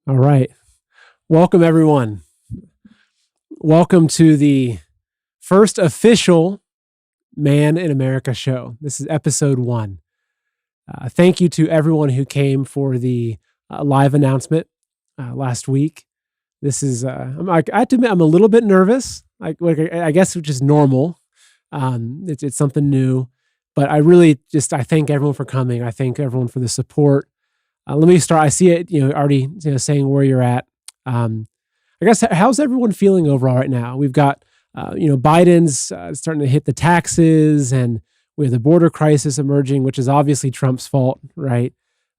All right. Welcome, everyone. Welcome to the first official Man in America show. This is episode 1. Thank you to everyone who came for the live announcement last week. This is, I have to admit, I'm a little bit nervous, I guess, which is normal. It's something new, but I thank everyone for coming. I thank everyone for the support. Let me start. I see it, already saying where you're at. I guess, how's everyone feeling overall right now? We've got, Biden's starting to hit the taxes, and we have the border crisis emerging, which is obviously Trump's fault, right?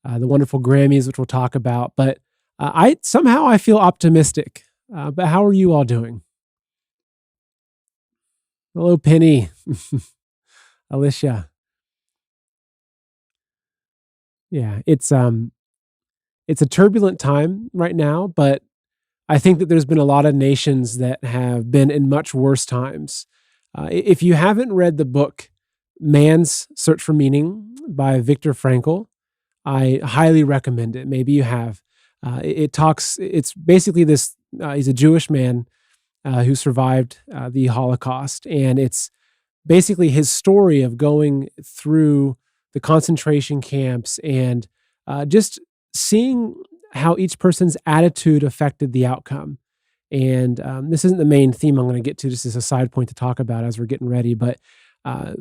The wonderful Grammys, which we'll talk about. But I feel optimistic. But how are you all doing? Hello, Penny, Alicia. Yeah, it's a turbulent time right now, but I think that there's been a lot of nations that have been in much worse times. If you haven't read the book Man's Search for Meaning by Viktor Frankl, I highly recommend it. Maybe you have. It's basically this, he's a Jewish man who survived the Holocaust, and it's basically his story of going through the concentration camps and just seeing how each person's attitude affected the outcome. And this isn't the main theme I'm going to get to, just as a side point to talk about as we're getting ready. But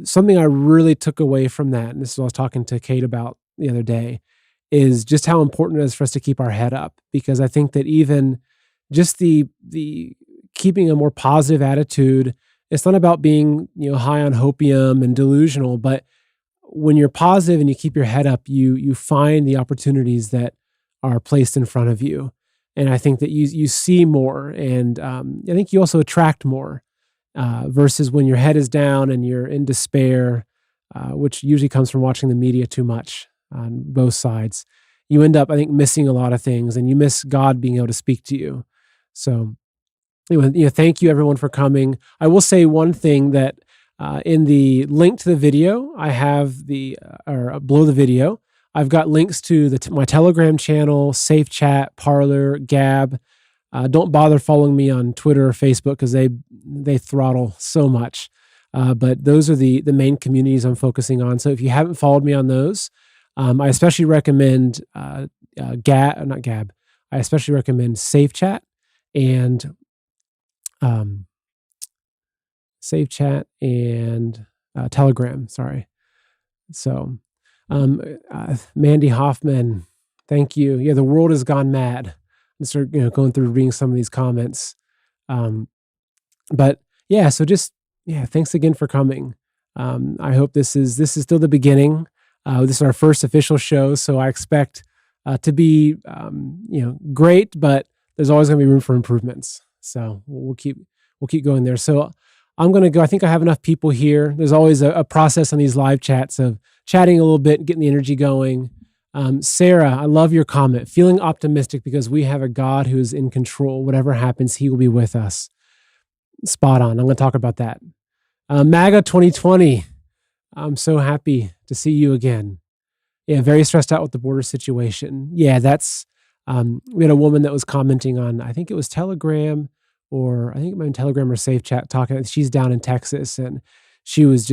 something I really took away from that, and this is what I was talking to Kate about the other day, is just how important it is for us to keep our head up. Because I think that even just the keeping a more positive attitude, it's not about being high on hopium and delusional, but when you're positive and you keep your head up, you find the opportunities that are placed in front of you. And I think that you see more, and I think you also attract more versus when your head is down and you're in despair, which usually comes from watching the media too much on both sides. You end up, I think, missing a lot of things, and you miss God being able to speak to you. So anyway, thank you everyone for coming. I will say one thing that in the link to the video, I have or below the video, I've got links to my Telegram channel, Safe Chat, Parler, Gab. Don't bother following me on Twitter or Facebook because they throttle so much. But those are the main communities I'm focusing on. So if you haven't followed me on those, I especially recommend not Gab. I especially recommend Safe Chat and Telegram. Sorry. So. Mandy Hoffman, thank you. Yeah, the world has gone mad. And start going through reading some of these comments. But yeah, so thanks again for coming. I hope this is still the beginning. This is our first official show, so I expect to be great, but there's always going to be room for improvements. So we'll keep going there. So I'm going to go. I think I have enough people here. There's always a process on these live chats of chatting a little bit, getting the energy going. Sarah, I love your comment. Feeling optimistic because we have a God who is in control. Whatever happens, he will be with us. Spot on. I'm going to talk about that. MAGA 2020. I'm so happy to see you again. Yeah, very stressed out with the border situation. Yeah, that's, we had a woman that was commenting on, I think it was Telegram, or I think it might be Telegram or Safe Chat, talking. She's down in Texas, and she was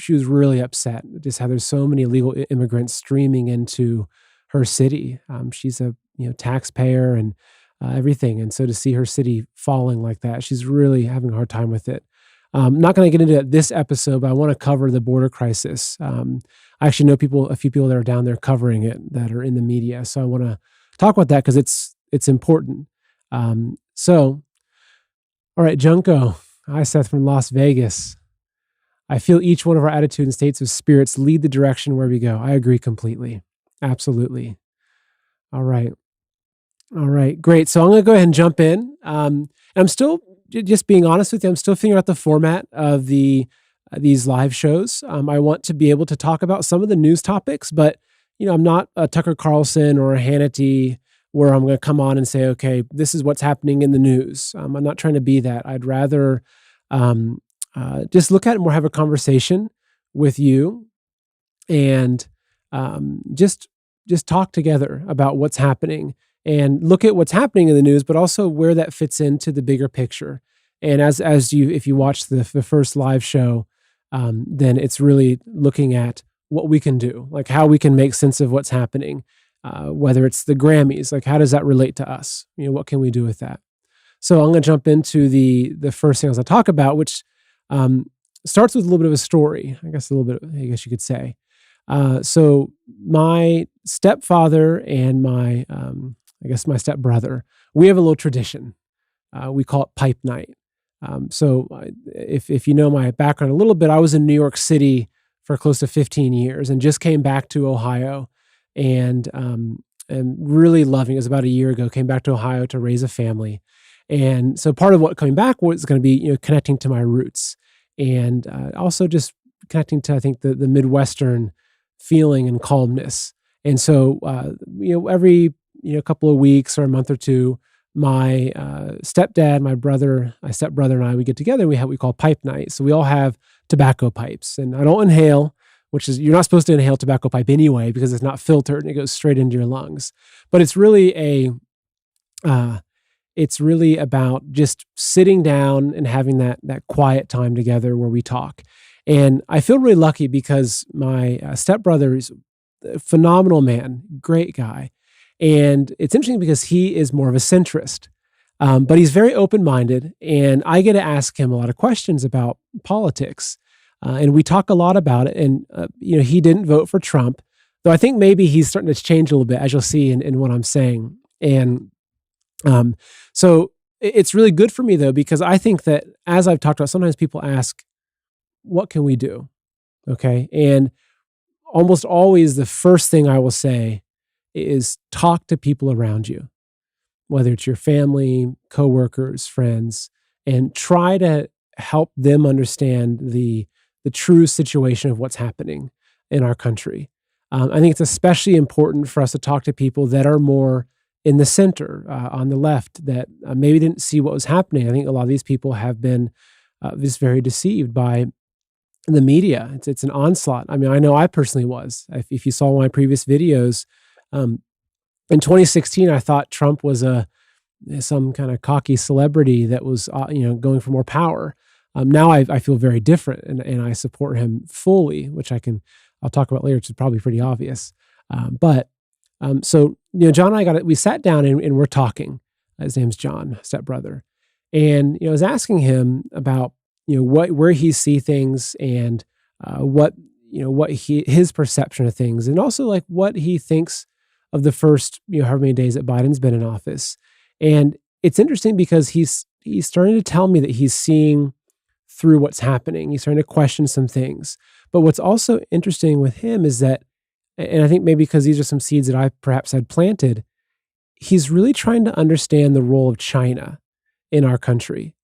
really upset. Just how there's so many illegal immigrants streaming into her city. She's a taxpayer and everything, and so to see her city falling like that, she's really having a hard time with it. I'm not going to get into this episode, but I want to cover the border crisis. I actually know a few people that are down there covering it that are in the media, so I want to talk about that because it's important. So. All right, Junko. Hi, Seth from Las Vegas. I feel each one of our attitude and states of spirits lead the direction where we go. I agree completely. Absolutely. All right. Great. So I'm going to go ahead and jump in. And I'm still, just being honest with you, I'm still figuring out the format of these live shows. I want to be able to talk about some of the news topics, but I'm not a Tucker Carlson or a Hannity where I'm going to come on and say, okay, this is what's happening in the news. I'm not trying to be that. I'd rather just look at it and have a conversation with you and just talk together about what's happening and look at what's happening in the news, but also where that fits into the bigger picture. And if you watch the first live show, then it's really looking at what we can do, like how we can make sense of what's happening, whether it's the Grammys, like how does that relate to us? What can we do with that? So I'm going to jump into the first thing I was going to talk about, which starts with a little bit of a story, I guess you could say. So my stepfather and my stepbrother, we have a little tradition. We call it pipe night. If you know my background a little bit, I was in New York City for close to 15 years and just came back to Ohio and really loving it. It was about a year ago, came back to Ohio to raise a family. And so part of what coming back was going to be, connecting to my roots and also just connecting to, I think, the Midwestern feeling and calmness. And so, every, couple of weeks or a month or two, my stepdad, my stepbrother and I, we get together, we have what we call pipe night. So we all have tobacco pipes, and I don't inhale, which is, you're not supposed to inhale tobacco pipe anyway, because it's not filtered and it goes straight into your lungs. But it's really it's really about just sitting down and having that quiet time together where we talk. And I feel really lucky because my stepbrother is a phenomenal man, great guy. And it's interesting because he is more of a centrist, but he's very open-minded, and I get to ask him a lot of questions about politics. And we talk a lot about it. And, he didn't vote for Trump, though I think maybe he's starting to change a little bit, as you'll see in what I'm saying. And so it's really good for me, though, because I think that, as I've talked about, sometimes people ask, what can we do? Okay. And almost always the first thing I will say is talk to people around you, whether it's your family, coworkers, friends, and try to help them understand the true situation of what's happening in our country. I think it's especially important for us to talk to people that are more in the center, on the left, that maybe didn't see what was happening. I think a lot of these people have been just very deceived by the media. It's an onslaught. I mean, I know I personally was. If you saw my previous videos, in 2016, I thought Trump was some kind of cocky celebrity that was going for more power. Now I feel very different, and I support him fully, which I'll talk about later, which is probably pretty obvious. So John and I we sat down and we're talking. His name's John, stepbrother, and I was asking him about where he see things and what his perception of things, and also like what he thinks of the first however many days that Biden's been in office. And it's interesting because he's starting to tell me that he's seeing through what's happening. He's starting to question some things. But what's also interesting with him is that, and I think maybe because these are some seeds that I perhaps had planted, he's really trying to understand the role of China in our country.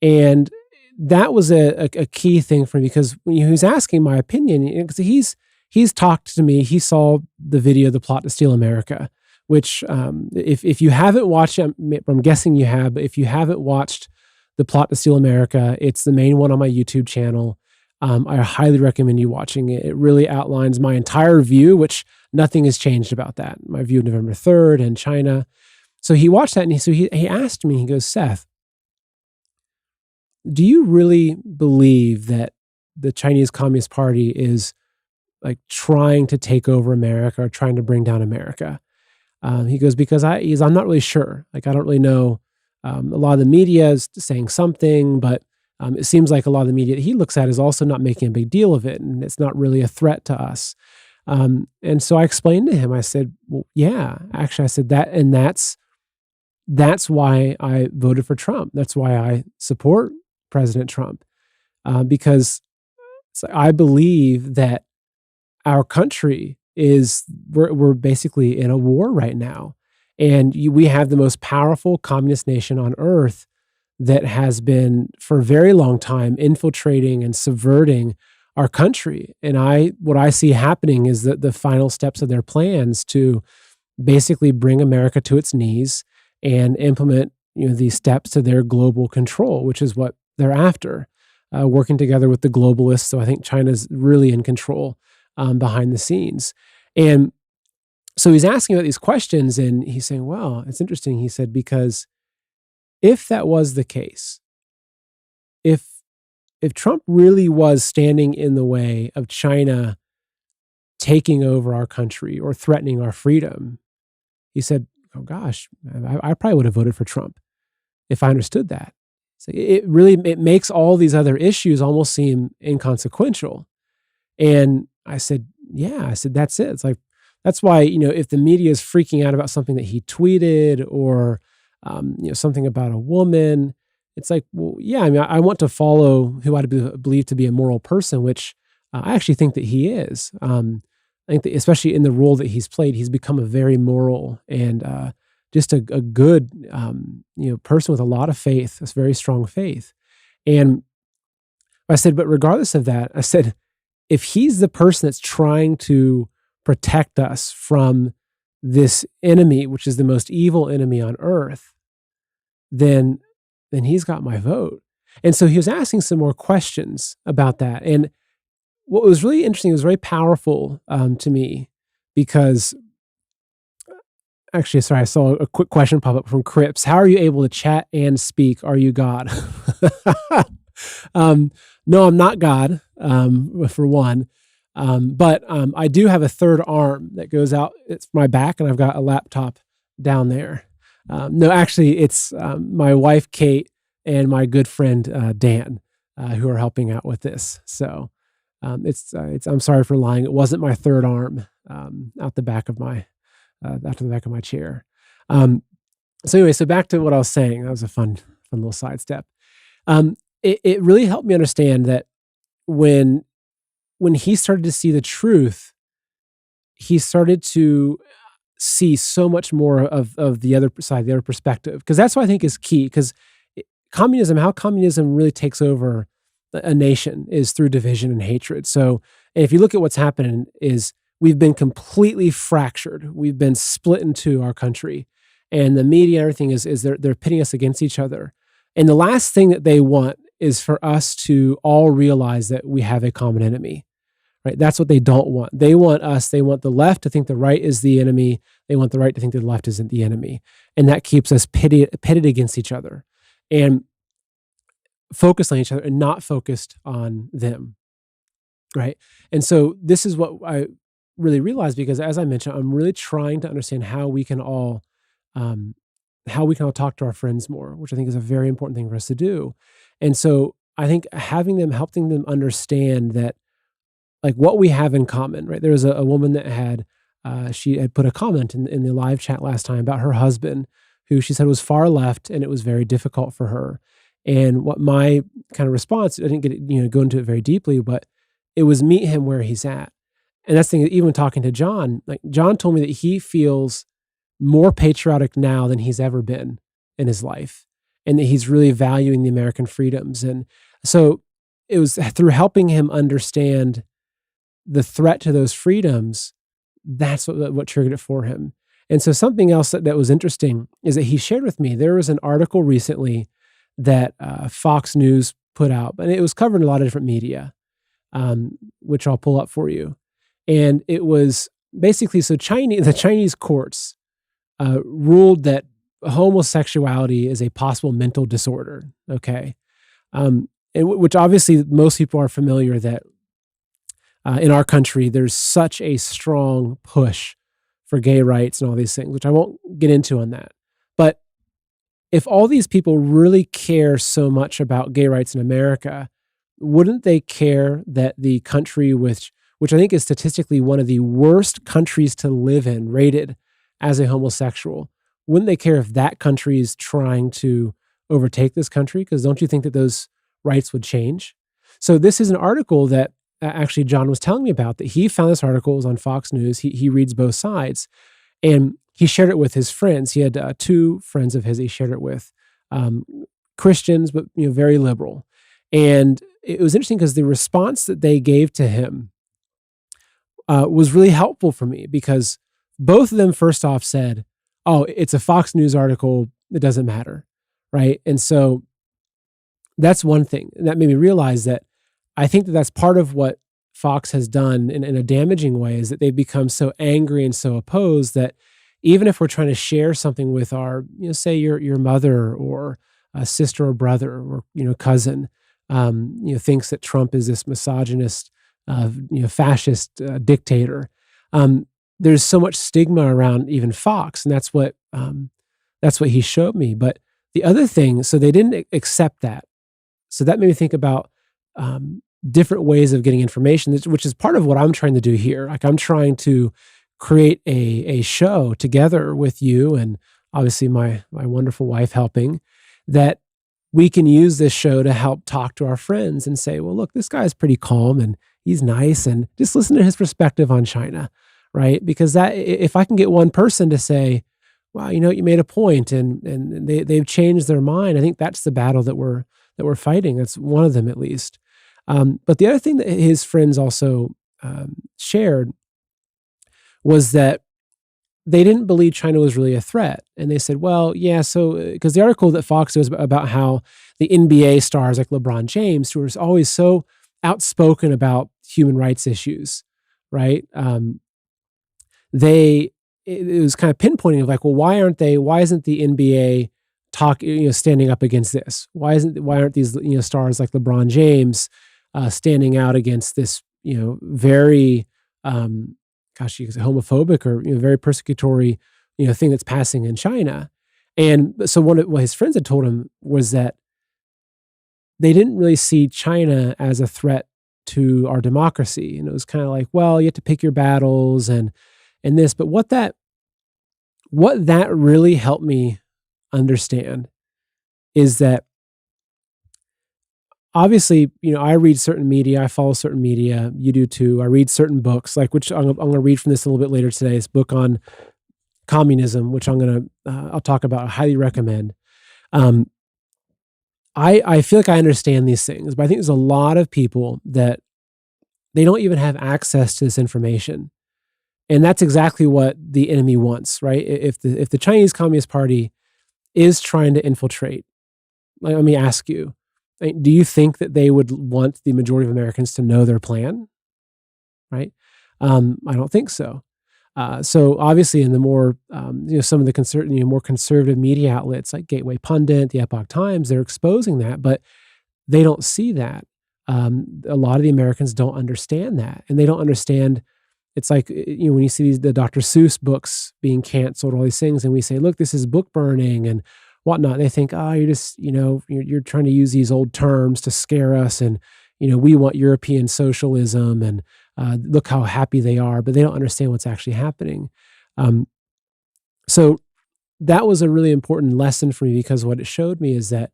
And that was a key thing for me, because when he was asking my opinion, because he's talked to me, he saw the video, The Plot to Steal America, which if you haven't watched, I'm guessing you have, but if you haven't watched The Plot to Steal America, it's the main one on my YouTube channel. I highly recommend you watching it. It really outlines my entire view, which nothing has changed about that. My view of November 3rd and China. So he watched that, and he asked me, he goes, Seth, do you really believe that the Chinese Communist Party is like trying to take over America or trying to bring down America? He goes, because I'm not really sure. Like, I don't really know. A lot of the media is saying something, but it seems like a lot of the media that he looks at is also not making a big deal of it, and it's not really a threat to us. And so I explained to him, I said, well, yeah, actually, I said that, and that's why I voted for Trump. That's why I support President Trump, because I believe that our country we're basically in a war right now. And we have the most powerful communist nation on earth that has been for a very long time infiltrating and subverting our country. And what I see happening is that the final steps of their plans to basically bring America to its knees and implement these steps to their global control, which is what they're after, working together with the globalists. So I think China's really in control behind the scenes. And So he's asking about these questions, and he's saying, well, it's interesting. He said, because if that was the case, if Trump really was standing in the way of China taking over our country or threatening our freedom, he said, oh gosh, I probably would have voted for Trump if I understood that. So it makes all these other issues almost seem inconsequential. And I said, yeah, I said, that's it. It's like, that's why, if the media is freaking out about something that he tweeted or, something about a woman, it's like, well, yeah, I mean, I want to follow who I believe to be a moral person, which I actually think that he is. I think that especially in the role that he's played, he's become a very moral and just a good, person with a lot of faith, a very strong faith. And I said, but regardless of that, I said, if he's the person that's trying to protect us from this enemy, which is the most evil enemy on earth, then he's got my vote. And so he was asking some more questions about that. And what was really interesting, it was very powerful to me because actually, sorry, I saw a quick question pop up from Cripps. How are you able to chat and speak? Are you God? No, I'm not God, for one. But I do have a third arm that goes out. It's my back, and I've got a laptop down there. No, actually, it's my wife, Kate, and my good friend, Dan, who are helping out with this. So it's I'm sorry for lying. It wasn't my third arm out the back of my chair. So anyway, so back to what I was saying. That was a fun little sidestep. It really helped me understand that when he started to see the truth, he started to see so much more of the other side, the other perspective. Because that's what I think is key. Because how communism really takes over a nation is through division and hatred. So, and if you look at what's happening, is we've been completely fractured. We've been split into our country, and the media and everything is they're pitting us against each other. And the last thing that they want is for us to all realize that we have a common enemy, right? That's what they don't want. They want the left to think the right is the enemy. They want the right to think that the left isn't the enemy. And that keeps us pitted against each other and focused on each other and not focused on them, right? And so this is what I really realized, because as I mentioned, I'm really trying to understand how we can all talk to our friends more, which I think is a very important thing for us to do. And so I think helping them understand that, like, what we have in common, right? There was a woman that she had put a comment in the live chat last time about her husband, who she said was far left, and it was very difficult for her. And what my kind of response, I didn't go into it very deeply, but it was meet him where he's at. And that's the thing, even talking to John, like John told me that he feels more patriotic now than he's ever been in his life, and that he's really valuing the American freedoms. And so it was through helping him understand the threat to those freedoms, that's what triggered it for him. And so something else that was interesting is that he shared with me, there was an article recently that Fox News put out, and it was covered in a lot of different media, which I'll pull up for you. And it was basically, so the Chinese courts ruled that homosexuality is a possible mental disorder, okay? And which obviously most people are familiar that in our country, there's such a strong push for gay rights and all these things, which I won't get into on that. But if all these people really care so much about gay rights in America, wouldn't they care that the country which I think is statistically one of the worst countries to live in, rated as a homosexual, wouldn't they care if that country is trying to overtake this country? Because don't you think that those rights would change? So this is an article that actually John was telling me about, that he found this article, was on Fox News. He reads both sides, and he shared it with his friends. He had two friends of his he shared it with, Christians, but very liberal. And it was interesting because the response that they gave to him was really helpful for me, because both of them first off said, oh, it's a Fox News article, it doesn't matter, right? And so that's one thing. And that made me realize that I think that that's part of what Fox has done in a damaging way is that they've become so angry and so opposed that even if we're trying to share something with our, say your mother or a sister or brother or, cousin, thinks that Trump is this misogynist, fascist dictator. There's so much stigma around even Fox, and that's what he showed me. But the other thing, so they didn't accept that. So that made me think about different ways of getting information, which is part of what I'm trying to do here. Like I'm trying to create a show together with you and obviously my wonderful wife helping, that we can use this show to help talk to our friends and say, well, look, this guy's pretty calm and he's nice, and just listen to his perspective on China, right? Because that, if I can get one person to say, wow, you made a point, and they've changed their mind, I think that's the battle that we're fighting. That's one of them at least. But the other thing that his friends also shared was that they didn't believe China was really a threat. And they said, well, yeah, so, because the article that Fox was about how the NBA stars like LeBron James, who are always so outspoken about human rights issues, right? It was kind of pinpointing of like, well, why isn't the NBA standing up against this? Why aren't these, stars like LeBron James standing out against this, very, homophobic or very persecutory, thing that's passing in China. And so what his friends had told him was that they didn't really see China as a threat to our democracy. And it was kind of like, well, you have to pick your battles and this. But what that really helped me understand is that obviously, I read certain media, I follow certain media, you do too. I read certain books, like which I'm going to read from this a little bit later today. This book on communism, which I'll talk about. I highly recommend. I feel like I understand these things, but I think there's a lot of people that they don't even have access to this information. And that's exactly what the enemy wants, right? If the Chinese Communist Party is trying to infiltrate, let me ask you, do you think that they would want the majority of Americans to know their plan? Right? I don't think so. So obviously, in the more some of the more conservative media outlets like Gateway Pundit, the Epoch Times, they're exposing that, but they don't see that. A lot of the Americans don't understand that, and they don't understand. It's like when you see the Dr. Seuss books being canceled, all these things, and we say, "Look, this is book burning," and whatnot. They think, oh, you're just, you're trying to use these old terms to scare us. And, we want European socialism and look how happy they are, but they don't understand what's actually happening. So that was a really important lesson for me, because what it showed me is that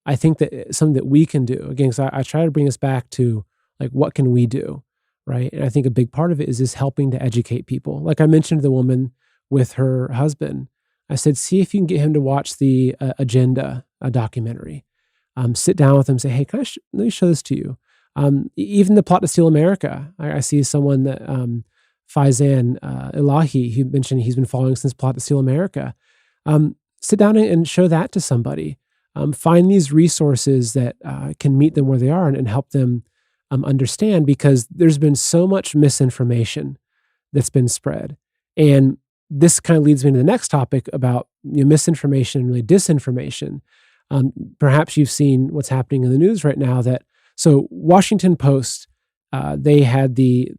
I think that something that we can do, again, because I try to bring us back to like, what can we do? Right. And I think a big part of it is just helping to educate people. Like I mentioned, the woman with her husband, I said, see if you can get him to watch the Agenda documentary. Sit down with him and say, hey, let me show this to you. Even the plot to steal America. I see someone that Faizan Elahi, he mentioned he's been following since Plot to Steal America. Sit down and show that to somebody. Find these resources that can meet them where they are and help them understand, because there's been so much misinformation that's been spread. And this kind of leads me to the next topic about misinformation and really disinformation. Perhaps you've seen what's happening in the news right now. So Washington Post, they had the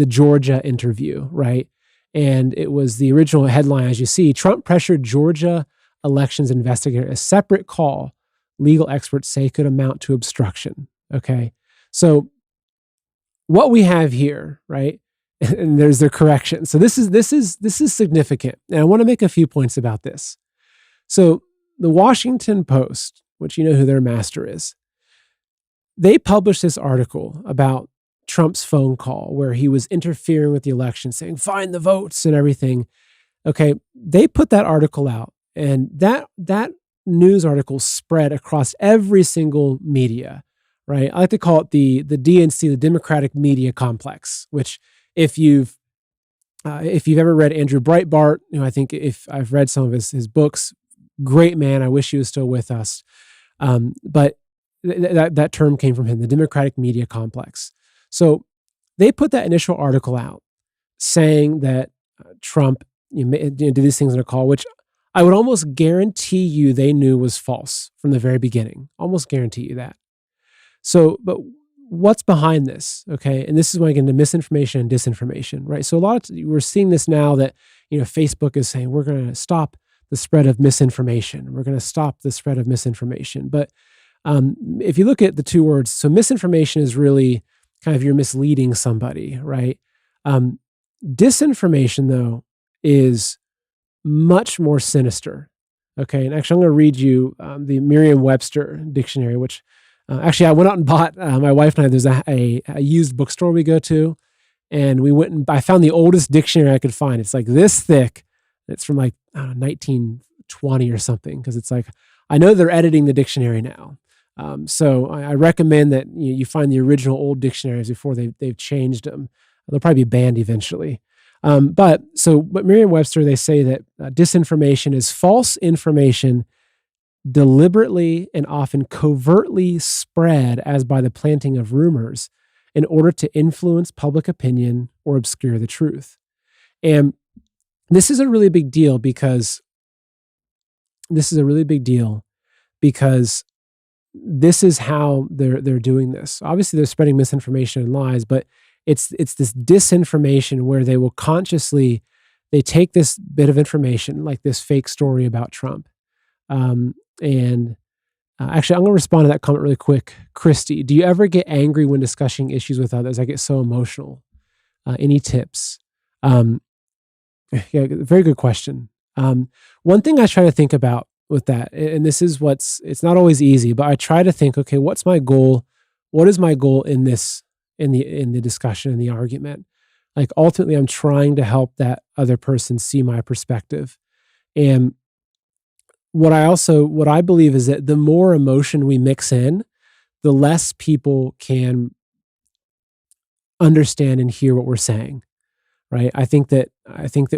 Georgia interview, right? And it was the original headline, as you see: Trump pressured Georgia elections investigator, a separate call legal experts say could amount to obstruction. Okay, so what we have here, right? And there's their correction. So this is significant. And I want to make a few points about this. So the Washington Post, which you know who their master is, they published this article about Trump's phone call where he was interfering with the election, saying, find the votes and everything. Okay, they put that article out, and that news article spread across every single media, right? I like to call it the DNC, the Democratic Media Complex, which if you've ever read Andrew Breitbart, I think if I've read some of his books, great man. I wish he was still with us. But that term came from him, the Democratic Media Complex. So they put that initial article out saying that Trump did these things in a call, which I would almost guarantee you they knew was false from the very beginning. Almost guarantee you that. So, but what's behind this? Okay, and this is when I get into misinformation and disinformation, right? So we're seeing this now that Facebook is saying we're going to stop the spread of misinformation. We're going to stop the spread of misinformation. But if you look at the two words, so misinformation is really kind of you're misleading somebody, right? Disinformation, though, is much more sinister. Okay, and actually, I'm going to read you the Merriam-Webster dictionary, which actually I went out and bought. My wife and I, there's a used bookstore we go to, and we went and I found the oldest dictionary I could find. It's like this thick. It's from like 1920 or something, because it's like I know they're editing the dictionary now. So I recommend that you find the original old dictionaries before they've changed them. They'll probably be banned eventually. But Merriam-Webster, they say that disinformation is false information deliberately and often covertly spread as by the planting of rumors in order to influence public opinion or obscure the truth. And this is a really big deal because this is how they're doing this. Obviously, they're spreading misinformation and lies, but it's this disinformation where they will consciously they take this bit of information, like this fake story about Trump, and actually, I'm going to respond to that comment really quick. Christy, do you ever get angry when discussing issues with others? I get so emotional. Any tips? Yeah, very good question. One thing I try to think about with that, and this is it's not always easy, but I try to think, okay, what's my goal? What is my goal in this, in the discussion, in the argument? Like ultimately, I'm trying to help that other person see my perspective. And what I believe is that the more emotion we mix in, the less people can understand and hear what we're saying. Right. I think that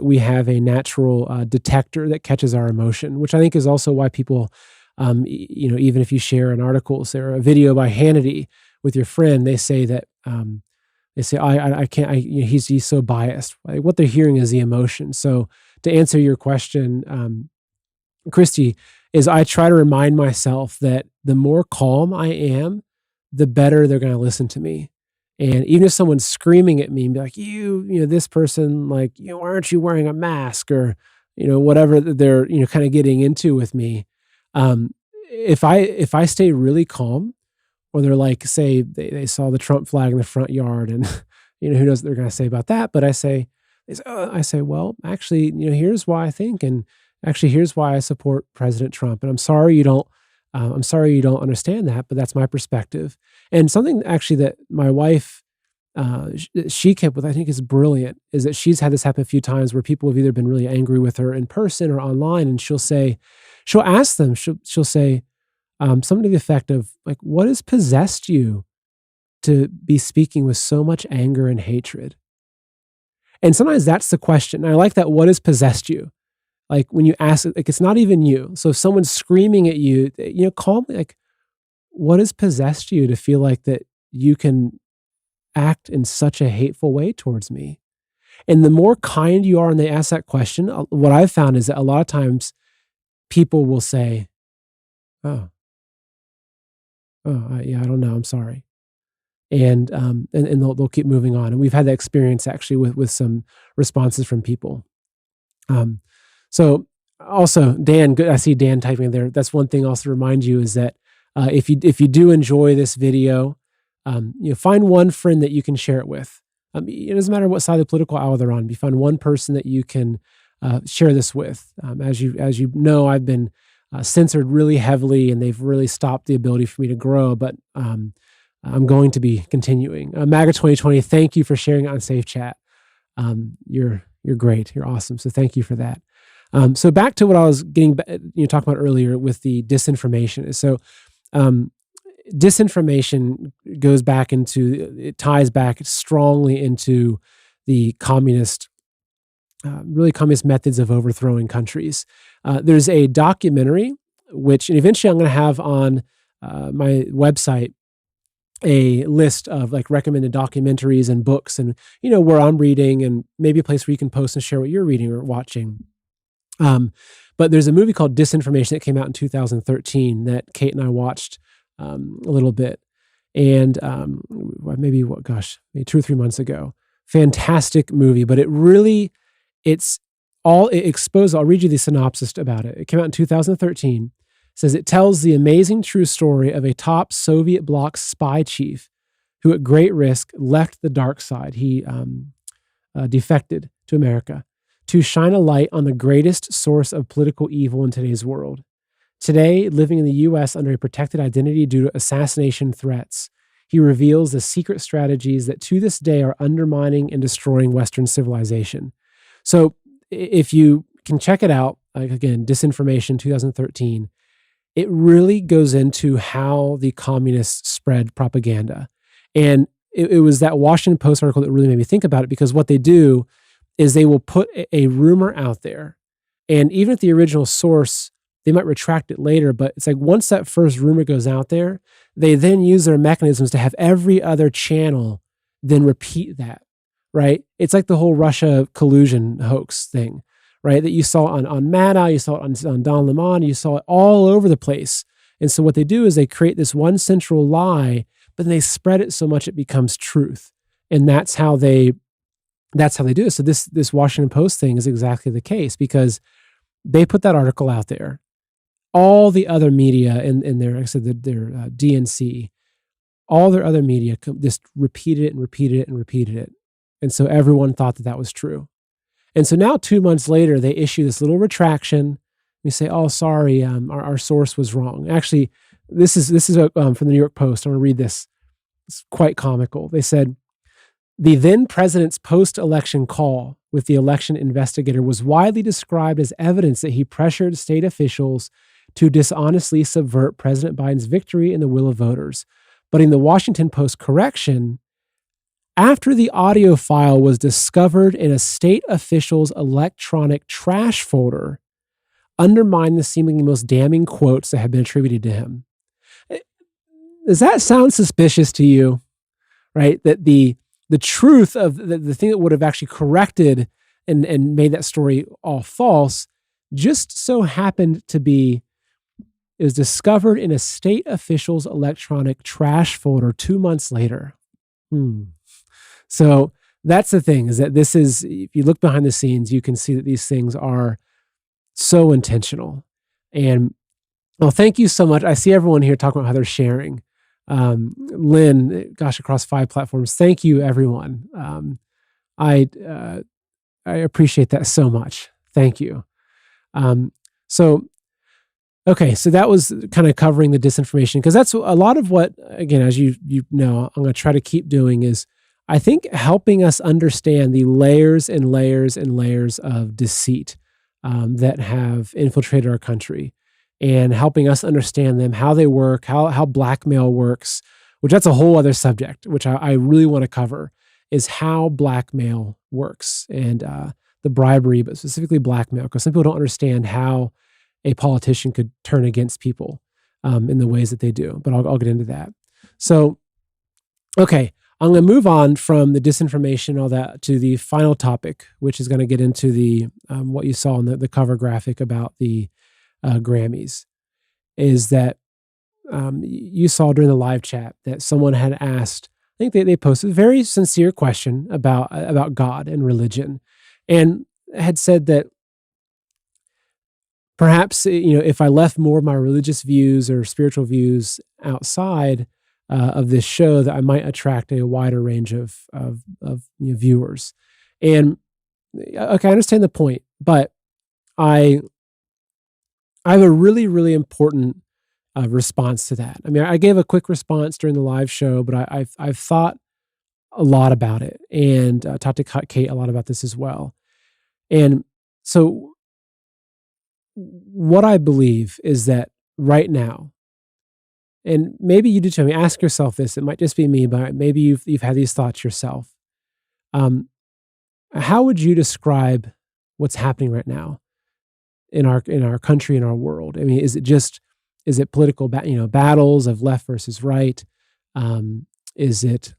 we have a natural detector that catches our emotion, which I think is also why people, even if you share an article, say, or a video by Hannity with your friend, they say that I can't. He's so biased. Like, what they're hearing is the emotion. So to answer your question, Christy, is I try to remind myself that the more calm I am, the better they're going to listen to me. And even if someone's screaming at me and be like, this person, like, why aren't you wearing a mask, or, whatever they're, kind of getting into with me. If I stay really calm, or they're like, say they saw the Trump flag in the front yard, and, who knows what they're going to say about that. But I say, well, actually, here's why I think, and actually, here's why I support President Trump. And I'm sorry you don't understand that, but that's my perspective. And something actually that my wife, she kept with, I think is brilliant, is that she's had this happen a few times where people have either been really angry with her in person or online, and she'll ask them, she'll say something to the effect of, like, what has possessed you to be speaking with so much anger and hatred? And sometimes that's the question. And I like that. What has possessed you? Like when you ask, like, it's not even you. So if someone's screaming at you, calmly, like, what has possessed you to feel like that you can act in such a hateful way towards me? And the more kind you are when they ask that question, what I've found is that a lot of times people will say, yeah, I don't know, I'm sorry. And they'll keep moving on. And we've had that experience actually with some responses from people. So also, Dan, good. I see Dan typing there. That's one thing also to remind you is that if you do enjoy this video, find one friend that you can share it with. It doesn't matter what side of the political aisle they're on. You find one person that you can share this with. As you know, I've been censored really heavily, and they've really stopped the ability for me to grow. But I'm going to be continuing. MAGA 2020, thank you for sharing it on Safe Chat. You're great. You're awesome. So thank you for that. So back to what I was talking about earlier with the disinformation. So disinformation ties back strongly into the communist methods of overthrowing countries. There's a documentary, and eventually I'm going to have on my website a list of like recommended documentaries and books and, where I'm reading and maybe a place where you can post and share what you're reading or watching. But there's a movie called Disinformation that came out in 2013 that Kate and I watched a little bit. And maybe 2 or 3 months ago. Fantastic movie, but it exposed. I'll read you the synopsis about it. It came out in 2013. It says it tells the amazing true story of a top Soviet bloc spy chief who, at great risk, left the dark side. He defected to America to shine a light on the greatest source of political evil in today's world. Today, living in the U.S. under a protected identity due to assassination threats, he reveals the secret strategies that to this day are undermining and destroying Western civilization. So if you can check it out, like again, Disinformation 2013, it really goes into how the communists spread propaganda. And it was that Washington Post article that really made me think about it, because what they do is they will put a rumor out there. And even if the original source, they might retract it later, but it's like once that first rumor goes out there, they then use their mechanisms to have every other channel then repeat that, right? It's like the whole Russia collusion hoax thing, right? That you saw on Mada, you saw it on Don Lemon, you saw it all over the place. And so what they do is they create this one central lie, but then they spread it so much it becomes truth. And that's how they do it. So this Washington Post thing is exactly the case, because they put that article out there. All the other media in their, like I said, their DNC, all their other media just repeated it and repeated it and repeated it. And so everyone thought that was true. And so now 2 months later, they issue this little retraction. We say, oh, sorry, our source was wrong. Actually, this is from the New York Post. I'm going to read this. It's quite comical. They said, the then president's post-election call with the election investigator was widely described as evidence that he pressured state officials to dishonestly subvert President Biden's victory in the will of voters. But in the Washington Post correction, after the audio file was discovered in a state official's electronic trash folder, undermined the seemingly most damning quotes that had been attributed to him. Does that sound suspicious to you? Right? That the truth of the thing that would have actually corrected and made that story all false just so happened to be, it was discovered in a state official's electronic trash folder 2 months later. So that's the thing, is that this is, if you look behind the scenes, you can see that these things are so intentional. And well, thank you so much. I see everyone here talking about how they're sharing. Lynn, gosh, across 5 platforms. Thank you, everyone. I appreciate that so much. Thank you. Okay, so that was kind of covering the disinformation, because that's a lot of what, again, as you know, I'm going to try to keep doing is, I think, helping us understand the layers and layers and layers of deceit that have infiltrated our country, and helping us understand them, how they work, how blackmail works, which that's a whole other subject, which I really want to cover, is how blackmail works and the bribery, but specifically blackmail, because some people don't understand how a politician could turn against people in the ways that they do. But I'll get into that. So, okay, I'm going to move on from the disinformation, all that, to the final topic, which is going to get into the what you saw in the cover graphic about the Grammys, is that you saw during the live chat that someone had asked, I think they posted a very sincere question about God and religion, and had said that perhaps, if I left more of my religious views or spiritual views outside of this show, that I might attract a wider range of viewers. And okay, I understand the point, but I have a really, really important response to that. I mean, I gave a quick response during the live show, but I've thought a lot about it, and talked to Kate a lot about this as well. And so what I believe is that right now, and maybe you do too, I mean, ask yourself this, it might just be me, but maybe you've had these thoughts yourself. How would you describe what's happening right now in our country, in our world? I mean, is it political battles of left versus right? Is it,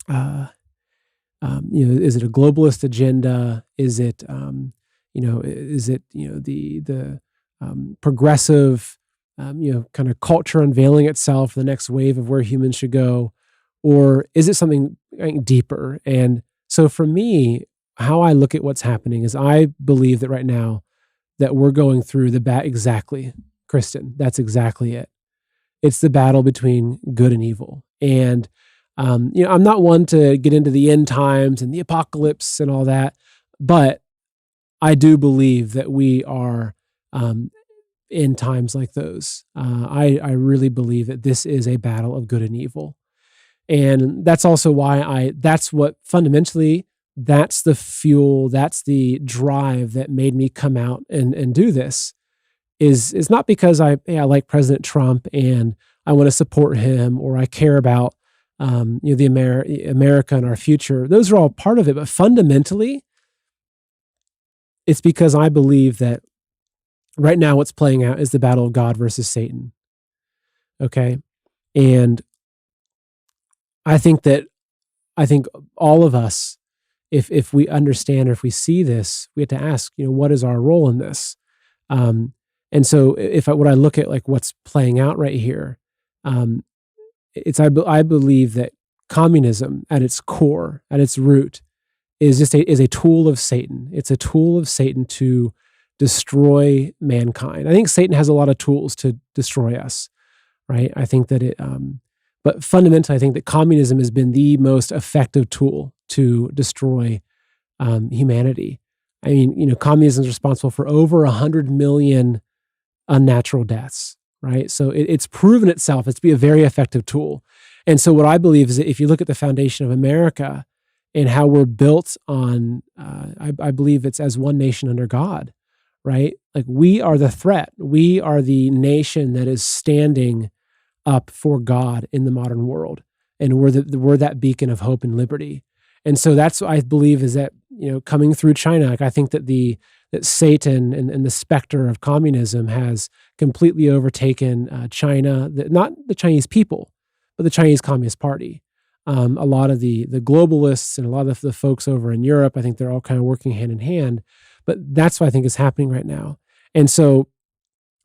is it a globalist agenda? Is it, the progressive, kind of culture unveiling itself, the next wave of where humans should go, or is it something deeper? And so for me, how I look at what's happening is I believe that right now that we're going through exactly, Kristen, that's exactly it. It's the battle between good and evil. And, I'm not one to get into the end times and the apocalypse and all that, but I do believe that we are in times like those. I really believe that this is a battle of good and evil. And that's also why that's what fundamentally, that's the fuel, that's the drive that made me come out and do this is not because I like President Trump and I want to support him or I care about America and our future. Those are all part of it, but fundamentally, it's because I believe that right now what's playing out is the battle of God versus Satan. Okay, and I think all of us, if we understand or if we see this, we have to ask, what is our role in this? And so what I look at like what's playing out right here, I believe that communism at its core, at its root, is a tool of Satan. It's a tool of Satan to destroy mankind. I think Satan has a lot of tools to destroy us, right? I think that but fundamentally, I think that communism has been the most effective tool to destroy humanity. I mean, communism is responsible for over 100 million unnatural deaths, right? So it's proven itself to be a very effective tool. And so what I believe is that if you look at the foundation of America and how we're built on, I believe it's as one nation under God, right? Like we are the threat. We are the nation that is standing up for God in the modern world. And we're that beacon of hope and liberty. And so that's what I believe is that, coming through China, like I think that that Satan and the specter of communism has completely overtaken China, not the Chinese people, but the Chinese Communist Party. A lot of the globalists and a lot of the folks over in Europe, I think they're all kind of working hand in hand. But that's what I think is happening right now. And so,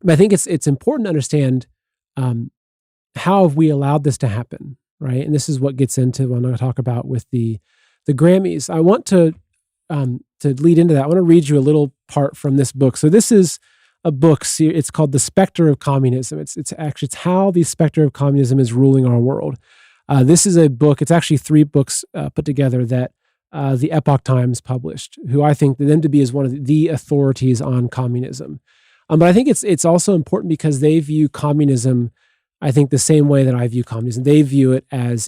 but I think it's important to understand how have we allowed this to happen, right? And this is what gets into what I'm going to talk about with the Grammys. I want to lead into that. I want to read you a little part from this book. So this is a book. It's called "The Specter of Communism." It's how the specter of communism is ruling our world. This is a book. It's actually 3 books put together that the Epoch Times published, who I think them to be as one of the authorities on communism. But I think it's also important because they view communism, I think, the same way that I view communism. They view it as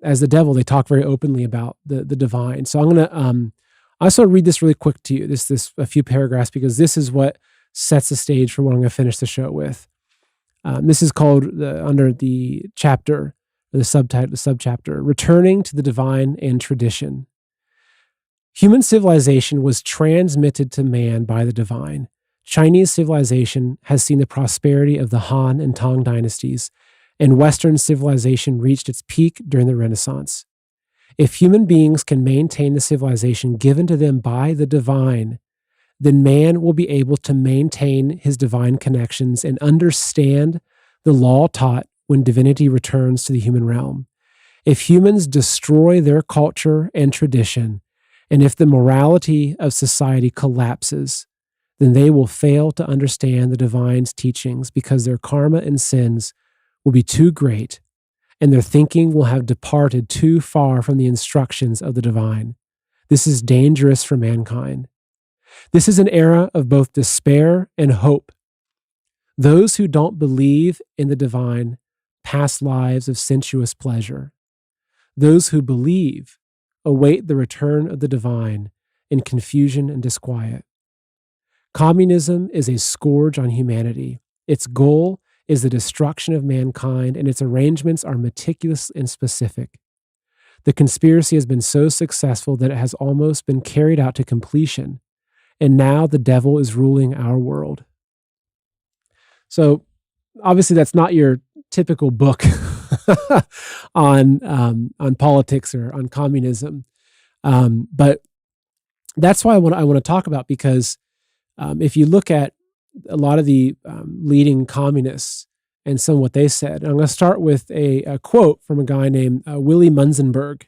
as the devil. They talk very openly about the divine. So I'm going to I also read this really quick to you. This a few paragraphs because this is what sets the stage for what I'm going to finish the show with. This is called under the chapter, or the subchapter, "Returning to the Divine and Tradition." Human civilization was transmitted to man by the divine. Chinese civilization has seen the prosperity of the Han and Tang dynasties, and Western civilization reached its peak during the Renaissance. If human beings can maintain the civilization given to them by the divine, then man will be able to maintain his divine connections and understand the law taught when divinity returns to the human realm. If humans destroy their culture and tradition, and if the morality of society collapses, then they will fail to understand the divine's teachings because their karma and sins will be too great, and their thinking will have departed too far from the instructions of the divine. This is dangerous for mankind. This is an era of both despair and hope. Those who don't believe in the divine pass lives of sensuous pleasure. Those who believe await the return of the divine in confusion and disquiet. Communism is a scourge on humanity. Its goal is the destruction of mankind, and its arrangements are meticulous and specific. The conspiracy has been so successful that it has almost been carried out to completion, and now the devil is ruling our world. So, obviously, that's not your typical book on politics or on communism. But that's why I want to talk about, because if you look at a lot of the leading communists and some of what they said, I'm going to start with a quote from a guy named Willy Munzenberg,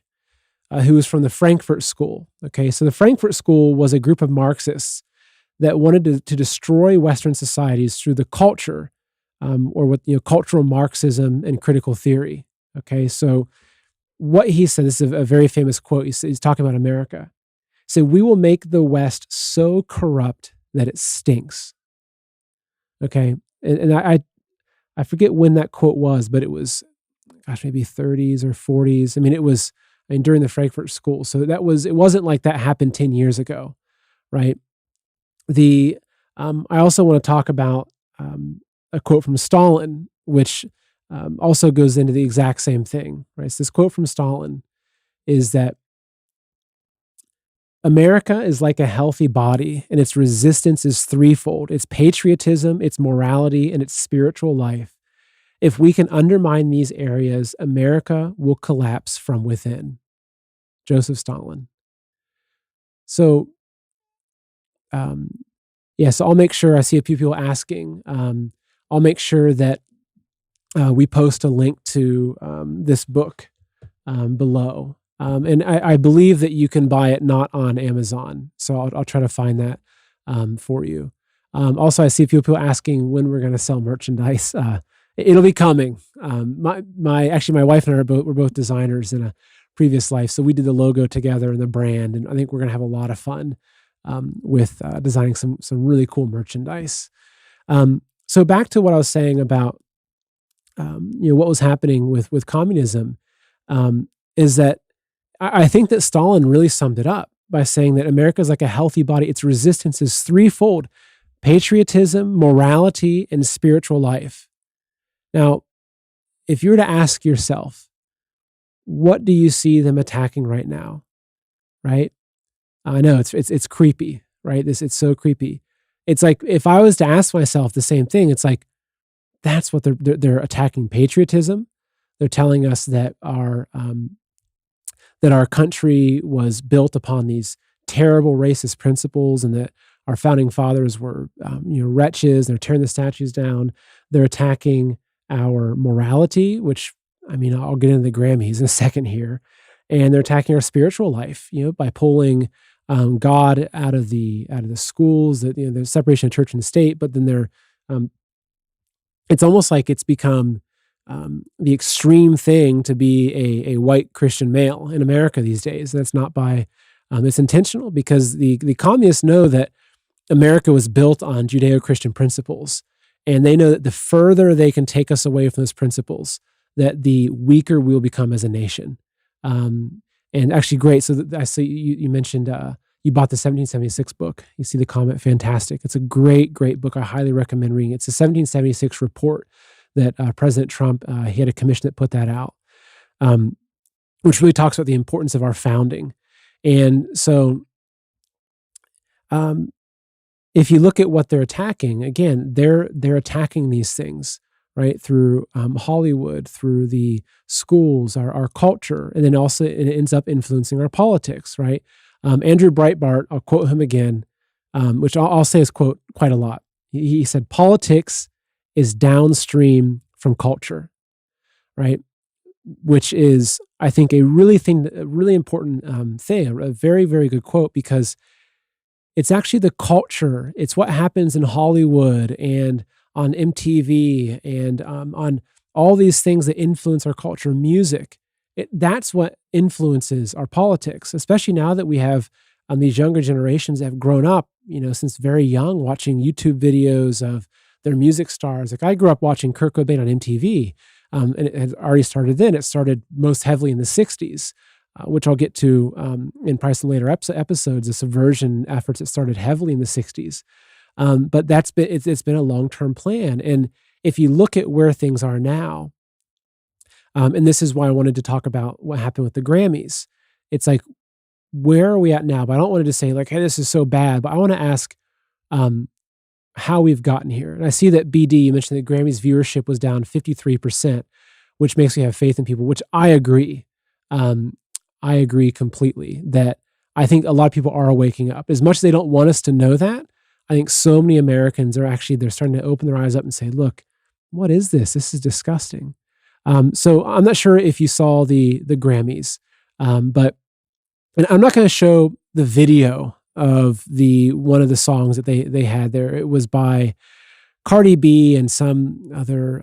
who was from the Frankfurt School. Okay, so the Frankfurt School was a group of Marxists that wanted to destroy Western societies through the culture, or what cultural Marxism and critical theory. Okay, so what he said, this is a very famous quote. He's talking about America. He said, "We will make the West so corrupt that it stinks." Okay, and I forget when that quote was, but it was, gosh, maybe 30s or 40s. I mean, during the Frankfurt School. So it wasn't like that happened 10 years ago, right? I also want to talk about a quote from Stalin, which also goes into the exact same thing, right? So this quote from Stalin is that America is like a healthy body, and its resistance is threefold: its patriotism, its morality, and its spiritual life. If we can undermine these areas, America will collapse from within. Joseph Stalin. So, so I'll make sure, I see a few people asking, I'll make sure that we post a link to this book below. And I believe that you can buy it not on Amazon. So I'll try to find that for you. Also, I see a few people asking when we're going to sell merchandise. It'll be coming. My wife and I were both designers in a previous life. So we did the logo together and the brand. And I think we're going to have a lot of fun with designing some really cool merchandise. So back to what I was saying about what was happening with communism, is that I think that Stalin really summed it up by saying that America is like a healthy body. Its resistance is threefold: patriotism, morality, and spiritual life. Now, if you were to ask yourself, what do you see them attacking right now? Right? I know it's creepy, right? It's so creepy. It's like, if I was to ask myself the same thing, it's like, that's what they're attacking: patriotism. They're telling us that our country was built upon these terrible racist principles, and that our founding fathers were wretches. They're tearing the statues down. They're attacking our morality, which, I mean, I'll get into the Grammys in a second here. And they're attacking our spiritual life, by pulling God out of the schools, the separation of church and state. But then it's almost like it's become the extreme thing to be a white Christian male in America these days. That's not by it's intentional, because the communists know that America was built on Judeo-Christian principles, and they know that the further they can take us away from those principles, that the weaker we'll become as a nation. And actually, great. So I see you mentioned you bought the 1776 book. You see the comment, fantastic. It's a great book. I highly recommend reading it. It's a 1776 report that President Trump, he had a commission that put that out, which really talks about the importance of our founding. And so if you look at what they're attacking, again, they're attacking these things, right, through Hollywood, through the schools, our culture, and then also it ends up influencing our politics, right? Andrew Breitbart, I'll quote him again, which I'll say his quote quite a lot. He said, "Politics is downstream from culture," right? Which is, I think, a really important thing, a very, very good quote, because it's actually the culture. It's what happens in Hollywood and on MTV and on all these things that influence our culture, music. That's what influences our politics, especially now that we have these younger generations that have grown up, since very young, watching YouTube videos of their music stars. Like, I grew up watching Kurt Cobain on MTV, and it had already started then. It started most heavily in the 60s, which I'll get to in probably some later episodes, the subversion efforts that started heavily in the 60s. But it's been a long-term plan. And if you look at where things are now, and this is why I wanted to talk about what happened with the Grammys. It's like, where are we at now? But I don't want to just say like, hey, this is so bad. But I want to ask, how we've gotten here. And I see that BD, you mentioned that Grammys viewership was down 53%, which makes me have faith in people, which I agree. I agree completely that I think a lot of people are waking up. As much as they don't want us to know that, I think so many Americans are actually, they're starting to open their eyes up and say, look, what is this? This is disgusting. So I'm not sure if you saw the Grammys, but and I'm not going to show the video of one of the songs that they had there. It was by Cardi B and some other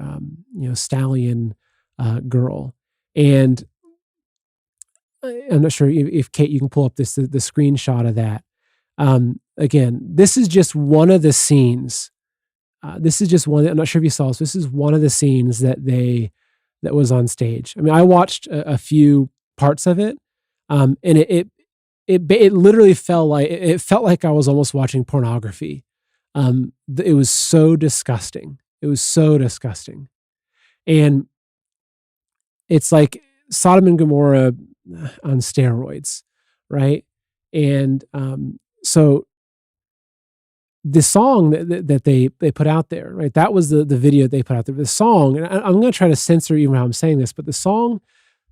stallion girl, and I'm not sure if Kate, you can pull up the screenshot of that. Again, this is just one of the scenes. This is just one. I'm not sure if you saw this. This is one of the scenes that was on stage. I mean, I watched a few parts of it, and it literally felt like I was almost watching pornography. It was so disgusting. It was so disgusting, and it's like Sodom and Gomorrah on steroids, right? And so the song that they put out there, right? That was the video they put out there. The song, and I'm going to try to censor even how I'm saying this, but the song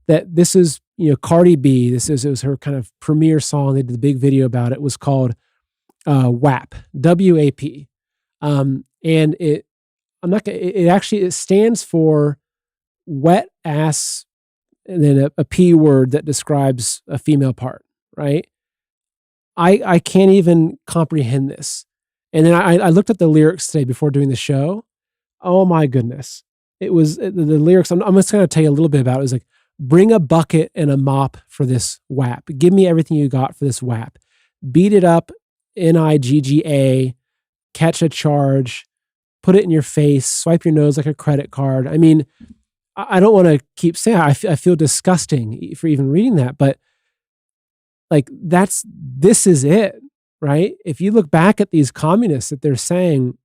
that this is, Cardi B. It was her kind of premiere song. They did the big video about it. Was called WAP, WAP, and it stands for wet ass, and then a P word that describes a female part, right? I can't even comprehend this. And then I looked at the lyrics today before doing the show. Oh my goodness. It was the lyrics. I'm just going to tell you a little bit about it. It was like, bring a bucket and a mop for this WAP. Give me everything you got for this WAP. Beat it up, NIGGA, catch a charge, put it in your face, swipe your nose like a credit card. I mean, I don't want to keep saying I feel disgusting for even reading that, but like this is it, right? If you look back at these communists that they're saying,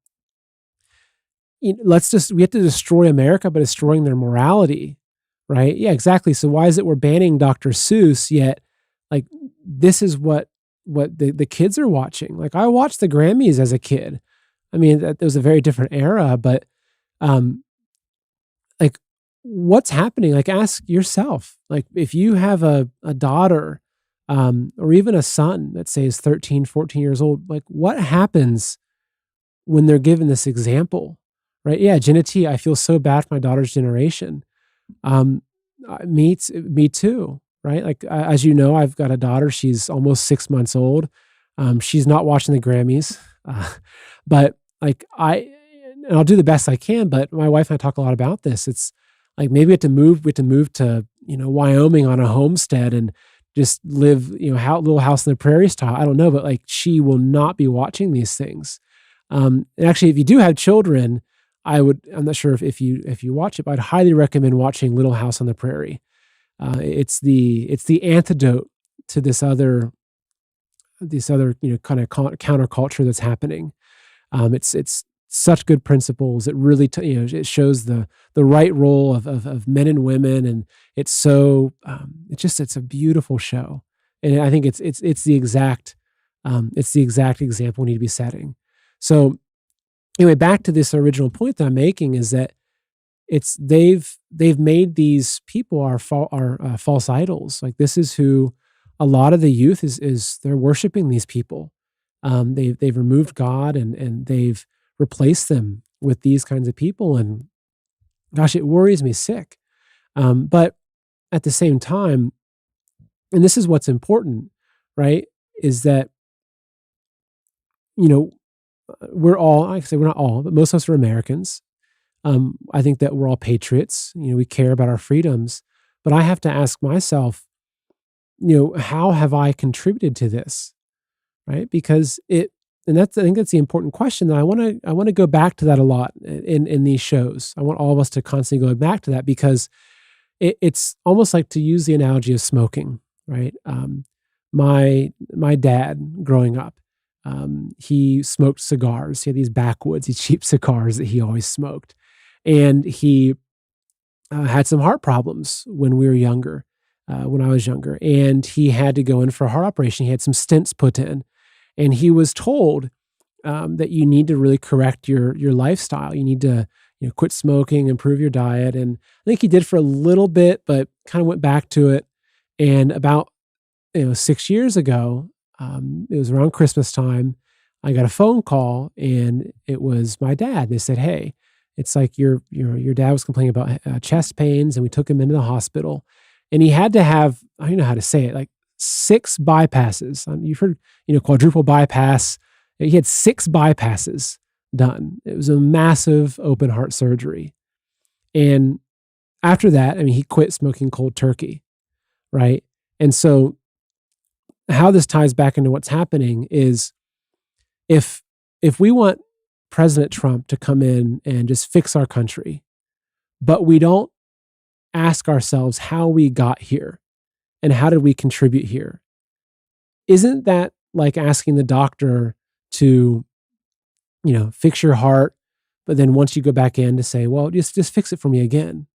we have to destroy America by destroying their morality, right? Yeah, exactly. So why is it we're banning Dr. Seuss yet? Like this is what the kids are watching. Like I watched the Grammys as a kid. I mean, that was a very different era, but like what's happening? Like ask yourself, like if you have a daughter or even a son that say is 13, 14 years old, like what happens when they're given this example, right? Yeah, Jenna T, I feel so bad for my daughter's generation. Me too, right? Like, as you know, I've got a daughter. She's almost 6 months old. She's not watching the Grammys, but like and I'll do the best I can, but my wife and I talk a lot about this. It's like, maybe we have to move to, Wyoming on a homestead and just live, little house in the prairie style. I don't know, but like she will not be watching these things. And actually, if you do have children, I'm not sure if you watch it, but I'd highly recommend watching Little House on the Prairie. It's the antidote to this other kind of counterculture that's happening. It's such good principles. It really it shows the right role of men and women, and it's so it's a beautiful show. And I think it's the exact example we need to be setting. So anyway, back to this original point that I'm making is that they've made these people our false idols. Like this is who a lot of the youth is they're worshiping these people. They've removed God and they've replaced them with these kinds of people, and gosh, it worries me sick. But at the same time, and this is what's important, right? Is that we're all, I say we're not all, but most of us are Americans. I think that we're all patriots. We care about our freedoms. But I have to ask myself, how have I contributed to this, right? Because I think that's the important question. That I want to go back to that a lot in these shows. I want all of us to constantly go back to that because it's almost like, to use the analogy of smoking, right? My dad growing up, he smoked cigars. He had these backwoods, these cheap cigars that he always smoked. And he had some heart problems when we were younger, when I was younger. And he had to go in for a heart operation. He had some stents put in. And he was told, that you need to really correct your lifestyle. You need to, quit smoking, improve your diet. And I think he did for a little bit, but kind of went back to it. And about 6 years ago, it was around Christmas time. I got a phone call, and it was my dad. They said, "Hey, it's like your dad was complaining about chest pains, and we took him into the hospital, and he had to have, I don't know how to say it, like 6 bypasses. You've heard quadruple bypass. He had 6 bypasses done. It was a massive open heart surgery, and after that, I mean, he quit smoking cold turkey, right? And so, how this ties back into what's happening is if we want President Trump to come in and just fix our country, but we don't ask ourselves how we got here and how did we contribute here, isn't that like asking the doctor to, fix your heart, but then once you go back in to say, well, just fix it for me again,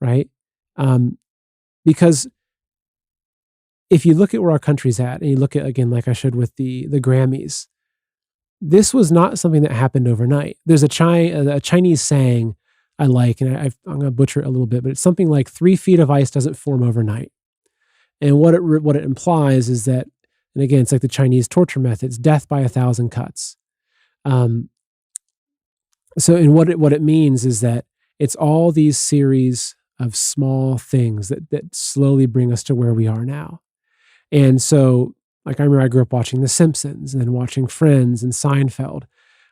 right? Because if you look at where our country's at, and you look at, again, like I showed with the Grammys, this was not something that happened overnight. There's a Chinese saying I like, and I'm going to butcher it a little bit, but it's something like 3 feet of ice doesn't form overnight. And what it implies is that, and again, it's like the Chinese torture methods, death by 1,000 cuts. And what it means is that it's all these series of small things that slowly bring us to where we are now. And so, like, I remember I grew up watching The Simpsons and then watching Friends and Seinfeld.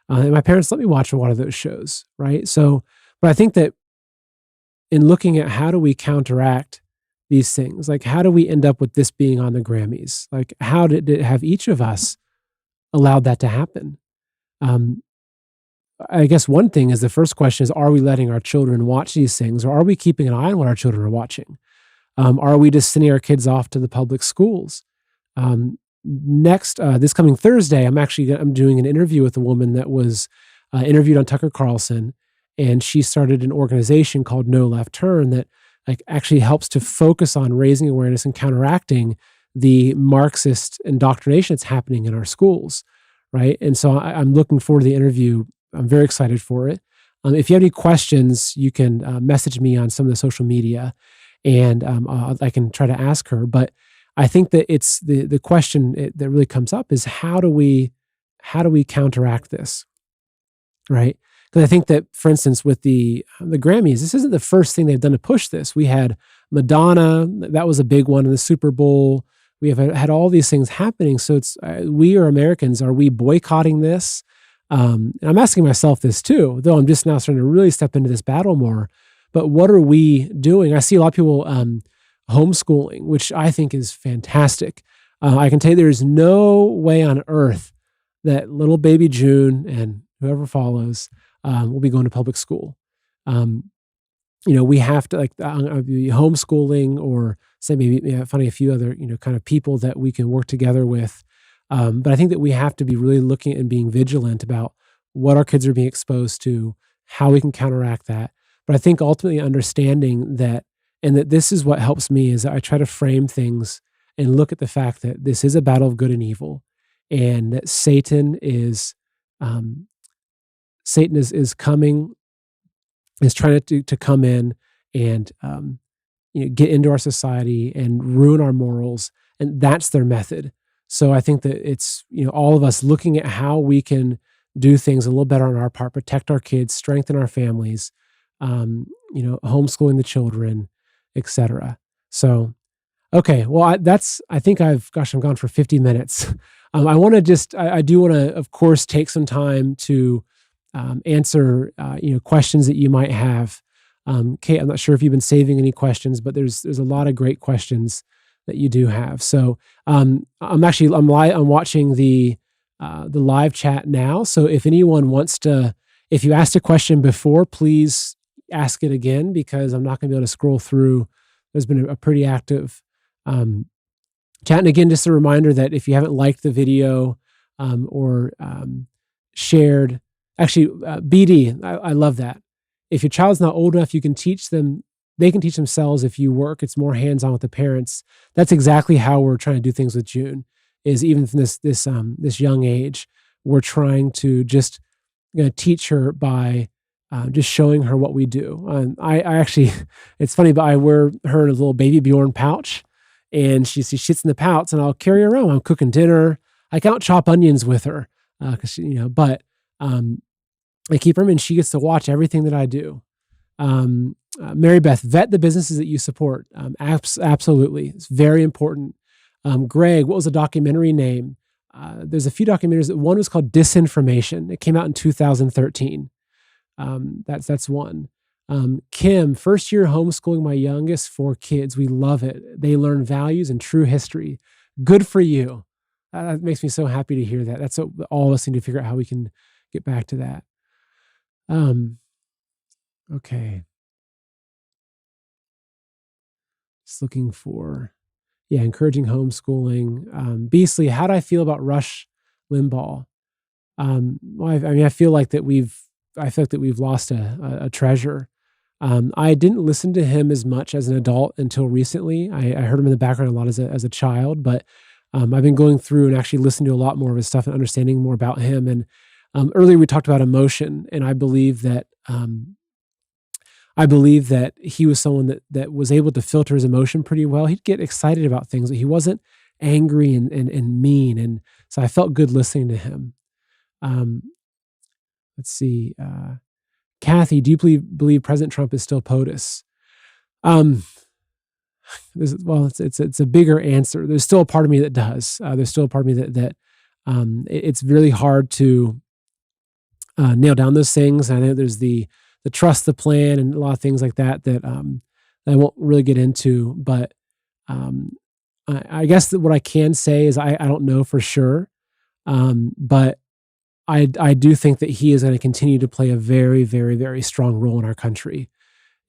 And my parents let me watch a lot of those shows, right? So, but I think that in looking at how do we counteract these things, like how do we end up with this being on the Grammys? Like, how did it have each of us allowed that to happen? I guess one thing is, the first question is, are we letting our children watch these things, or are we keeping an eye on what our children are watching? Are we just sending our kids off to the public schools? Next, this coming Thursday, I'm doing an interview with a woman that was interviewed on Tucker Carlson, and she started an organization called No Left Turn that like actually helps to focus on raising awareness and counteracting the Marxist indoctrination that's happening in our schools, right? And so I'm looking forward to the interview. I'm very excited for it. If you have any questions, you can message me on some of the social media, and I can try to ask her. But I think that it's the question that really comes up is, how do we counteract this, right? Because I think that, for instance, with the Grammys, this isn't the first thing they've done to push this. We had Madonna, that was a big one in the Super Bowl. We have had all these things happening. So it's we are Americans. Are we boycotting this? And I'm asking myself this too, though I'm just now starting to really step into this battle more. But what are we doing? I see a lot of people homeschooling, which I think is fantastic. I can tell you there's no way on earth that little baby June and whoever follows will be going to public school. We have to be homeschooling, or say maybe finding a few other kind of people that we can work together with. But I think that we have to be really looking and being vigilant about what our kids are being exposed to, how we can counteract that. But I think ultimately understanding that, and that this is what helps me, is that I try to frame things and look at the fact that this is a battle of good and evil, and that Satan is coming, is trying to come in and get into our society and ruin our morals, and that's their method. So I think that it's all of us looking at how we can do things a little better on our part, protect our kids, strengthen our families, homeschooling the children, etc. So, okay, well, I think I'm gone for 50 minutes. I do want to, of course, take some time to answer, questions that you might have. Kate, I'm not sure if you've been saving any questions, but there's a lot of great questions that you do have. So, I'm watching the live chat now. So if anyone wants to, if you asked a question before, please ask it again, because I'm not going to be able to scroll through. There's been a pretty active chat. And again, just a reminder that if you haven't liked the video or shared, actually, BD, I love that. If your child's not old enough, you can teach them. They can teach themselves if you work. It's more hands-on with the parents. That's exactly how we're trying to do things with June, is even from this young age. we're trying to just teach her by just showing her what we do. I actually, it's funny, but I wear her in a little baby Bjorn pouch, and she sits in the pouch, and I'll carry her around. I'm cooking dinner. I can't chop onions with her because but I keep her, and she gets to watch everything that I do. Mary Beth, vet the businesses that you support. Absolutely, it's very important. Greg, what was the documentary name? There's a few documentaries. One was called Disinformation. It came out in 2013. That's one. Kim, first year homeschooling my youngest 4 kids. We love it. They learn values and true history. Good for you. That makes me so happy to hear that. That's what all of us need to figure out how we can get back to that. Okay. Just looking for, encouraging homeschooling. Beasley, how do I feel about Rush Limbaugh? Well, I feel like that we've lost a treasure. I didn't listen to him as much as an adult until recently. I heard him in the background a lot as a child, but I've been going through and actually listening to a lot more of his stuff and understanding more about him. And earlier we talked about emotion, and I believe that he was someone that was able to filter his emotion pretty well. He'd get excited about things, but he wasn't angry and mean. And so I felt good listening to him. Let's see. Kathy, do you believe President Trump is still POTUS? It's a bigger answer. There's still a part of me that does. There's still a part of me that it's really hard to nail down those things. I know there's the trust the plan and a lot of things like that I won't really get into. But I guess that what I can say is I don't know for sure, but I do think that he is going to continue to play a very, very, very strong role in our country.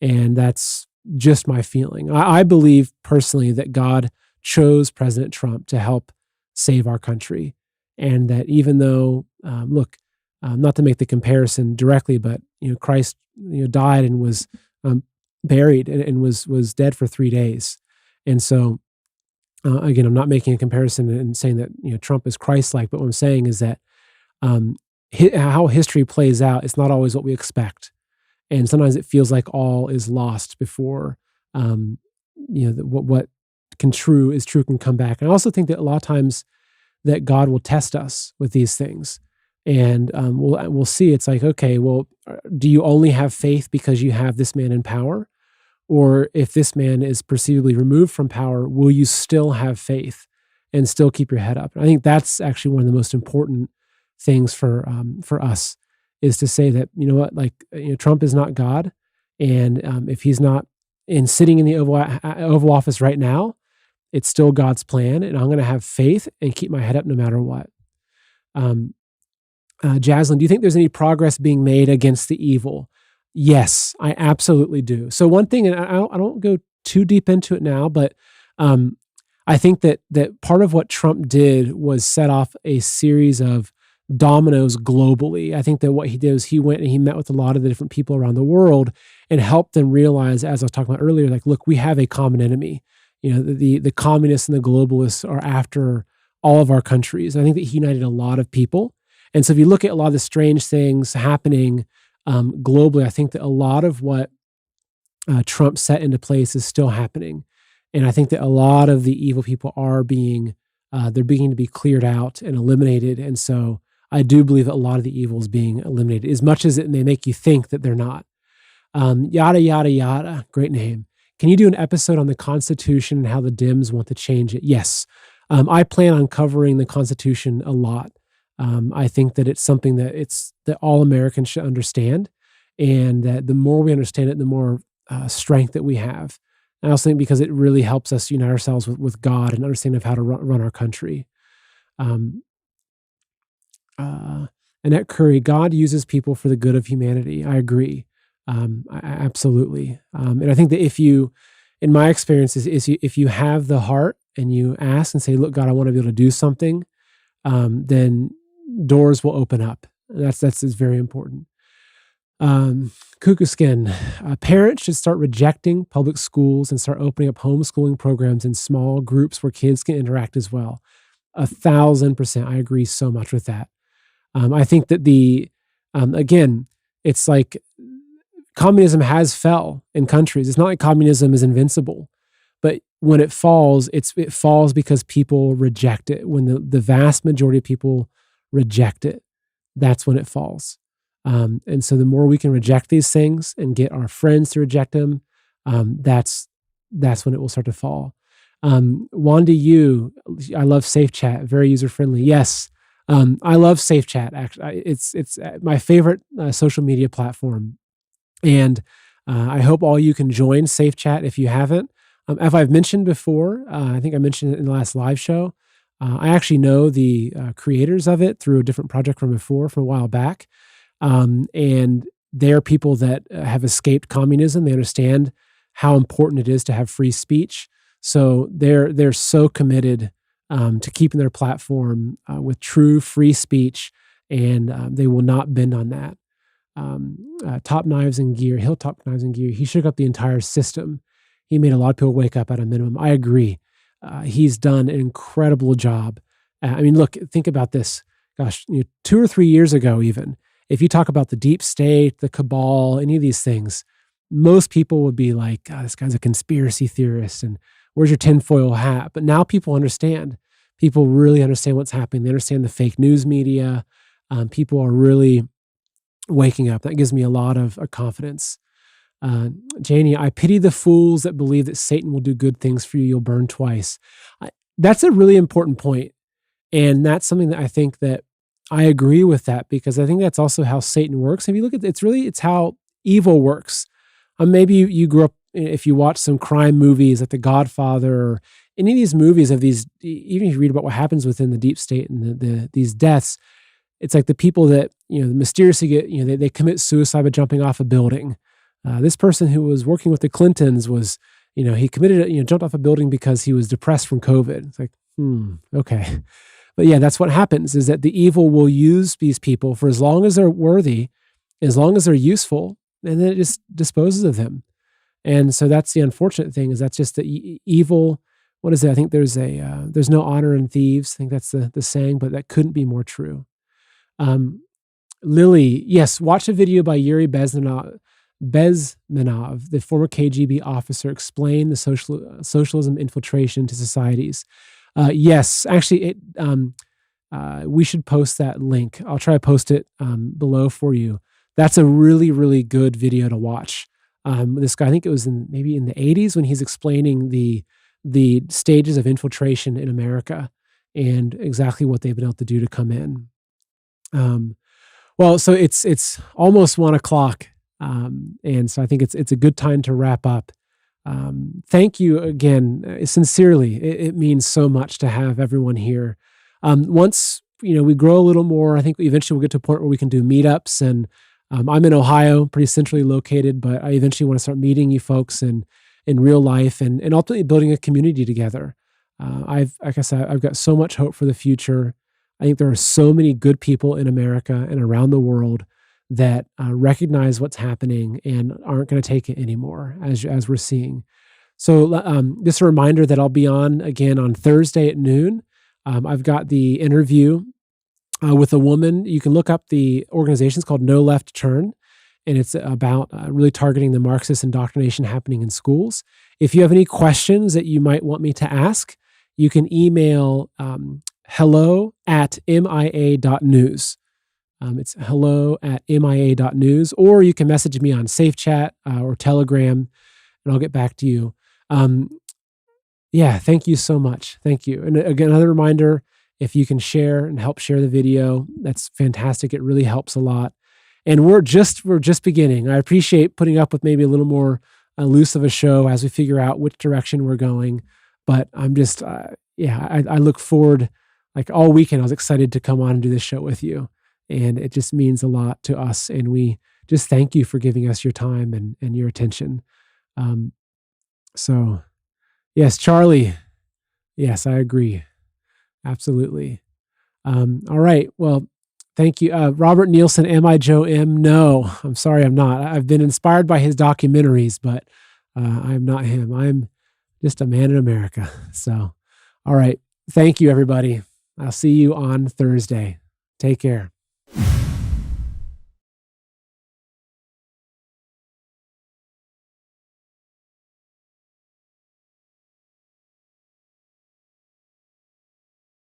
And that's just my feeling. I believe personally that God chose President Trump to help save our country. And that even though, not to make the comparison directly, but Christ died and was buried and was dead for 3 days. And so again, I'm not making a comparison and saying that Trump is Christ-like, but what I'm saying is that how history plays out, it's not always what we expect. And sometimes it feels like all is lost before, what is true can come back. And I also think that a lot of times that God will test us with these things. And we'll see. It's like, okay, well, do you only have faith because you have this man in power? Or if this man is perceivably removed from power, will you still have faith and still keep your head up? And I think that's actually one of the most important things for us, is to say that, Trump is not God. And if he's not sitting in the Oval Office right now, it's still God's plan. And I'm going to have faith and keep my head up no matter what. Jaslyn, do you think there's any progress being made against the evil? Yes, I absolutely do. So one thing, and I don't go too deep into it now, but I think that part of what Trump did was set off a series of dominoes globally. I think that what he did was he went and he met with a lot of the different people around the world and helped them realize, as I was talking about earlier, like, look, we have a common enemy. The communists and the globalists are after all of our countries. And I think that he united a lot of people. And so if you look at a lot of the strange things happening globally, I think that a lot of what Trump set into place is still happening. And I think that a lot of the evil people are they're beginning to be cleared out and eliminated. And so I do believe that a lot of the evil is being eliminated, as much as it may make you think that they're not. Yada, yada, yada. Great name. Can you do an episode on the Constitution and how the Dems want to change it? Yes. I plan on covering the Constitution a lot. I think that it's something that all Americans should understand, and that the more we understand it, the more strength that we have. I also think because it really helps us unite ourselves with God and understand of how to run our country. Annette Curry, God uses people for the good of humanity. I agree. Absolutely. And I think that in my experience, if you have the heart and you ask and say, look, God, I want to be able to do something, then doors will open up. That's very important. Cuckoo Skin, parents should start rejecting public schools and start opening up homeschooling programs in small groups where kids can interact as well. 1,000%. I agree so much with that. I think that again, it's like communism has fell in countries. It's not like communism is invincible, but when it falls, it falls because people reject it. When the vast majority of people reject it, that's when it falls. And so the more we can reject these things and get our friends to reject them, that's when it will start to fall. Wanda Yu, I love Safe Chat, very user friendly. Yes, I love Safe Chat. Actually, it's my favorite social media platform, and I hope all you can join Safe Chat if you haven't. As I've mentioned before, I think I mentioned it in the last live show. I actually know the creators of it through a different project from a while back, and they're people that have escaped communism. They understand how important it is to have free speech. So they're so committed to keeping their platform with true free speech, and they will not bend on that. Top Knives and Gear, Hilltop Knives and Gear, he shook up the entire system. He made a lot of people wake up at a minimum. I agree. He's done an incredible job. I mean, look, think about this. Gosh, 2 or 3 years ago, even, if you talk about the deep state, the cabal, any of these things, most people would be like, God, this guy's a conspiracy theorist, and where's your tinfoil hat? But now people understand. People really understand what's happening. They understand the fake news media. People are really waking up. That gives me a lot of confidence. Janie, I pity the fools that believe that Satan will do good things for you. You'll burn twice. That's a really important point. And that's something that I think that I agree with that, because I think that's also how Satan works. If you look at it's how evil works. Maybe you grew up, if you watch some crime movies like The Godfather or any of these movies of these, even if you read about what happens within the deep state and these deaths, it's like the people that, mysteriously get, they commit suicide by jumping off a building. This person who was working with the Clintons was, he committed, jumped off a building because he was depressed from COVID. It's like, okay. But yeah, that's what happens, is that the evil will use these people for as long as they're worthy, as long as they're useful, and then it just disposes of them. And so that's the unfortunate thing, is that's just the evil. What is it? I think there's no honor in thieves. I think that's the saying, but that couldn't be more true. Lily, yes, watch a video by Yuri Bezmenov, the former KGB officer, explain the socialism infiltration to societies. Yes, actually, we should post that link. I'll try to post it below for you. That's a really, really good video to watch. This guy, I think it was maybe in the 80s, when he's explaining the stages of infiltration in America and exactly what they've been able to do to come in. Well, so it's almost 1:00. And so I think it's a good time to wrap up. Thank you again, sincerely. It means so much to have everyone here. Once we grow a little more, I think eventually we'll get to a point where we can do meetups. And I'm in Ohio, pretty centrally located, but I eventually want to start meeting you folks in real life and ultimately building a community together. Like I said, I've got so much hope for the future. I think there are so many good people in America and around the world that recognize what's happening and aren't going to take it anymore, as we're seeing. So just a reminder that I'll be on again on Thursday at noon. I've got the interview with a woman. You can look up the organization. It's called No Left Turn, and it's about really targeting the Marxist indoctrination happening in schools. If you have any questions that you might want me to ask, you can email hello@mia.news. It's hello@mia.news, or you can message me on Safe Chat or Telegram, and I'll get back to you. Yeah, thank you so much. Thank you. And again, another reminder, if you can share and help share the video, that's fantastic. It really helps a lot. And we're just beginning. I appreciate putting up with maybe a little more loose of a show as we figure out which direction we're going. But I'm just, I look forward, like all weekend, I was excited to come on and do this show with you. And it just means a lot to us. And we just thank you for giving us your time and your attention. So yes, Charlie. Yes, I agree. Absolutely. All right. Well, thank you. Robert Nielsen, am I Joe M? No, I'm sorry, I'm not. I've been inspired by his documentaries, but I'm not him. I'm just a man in America. So, all right. Thank you, everybody. I'll see you on Thursday. Take care.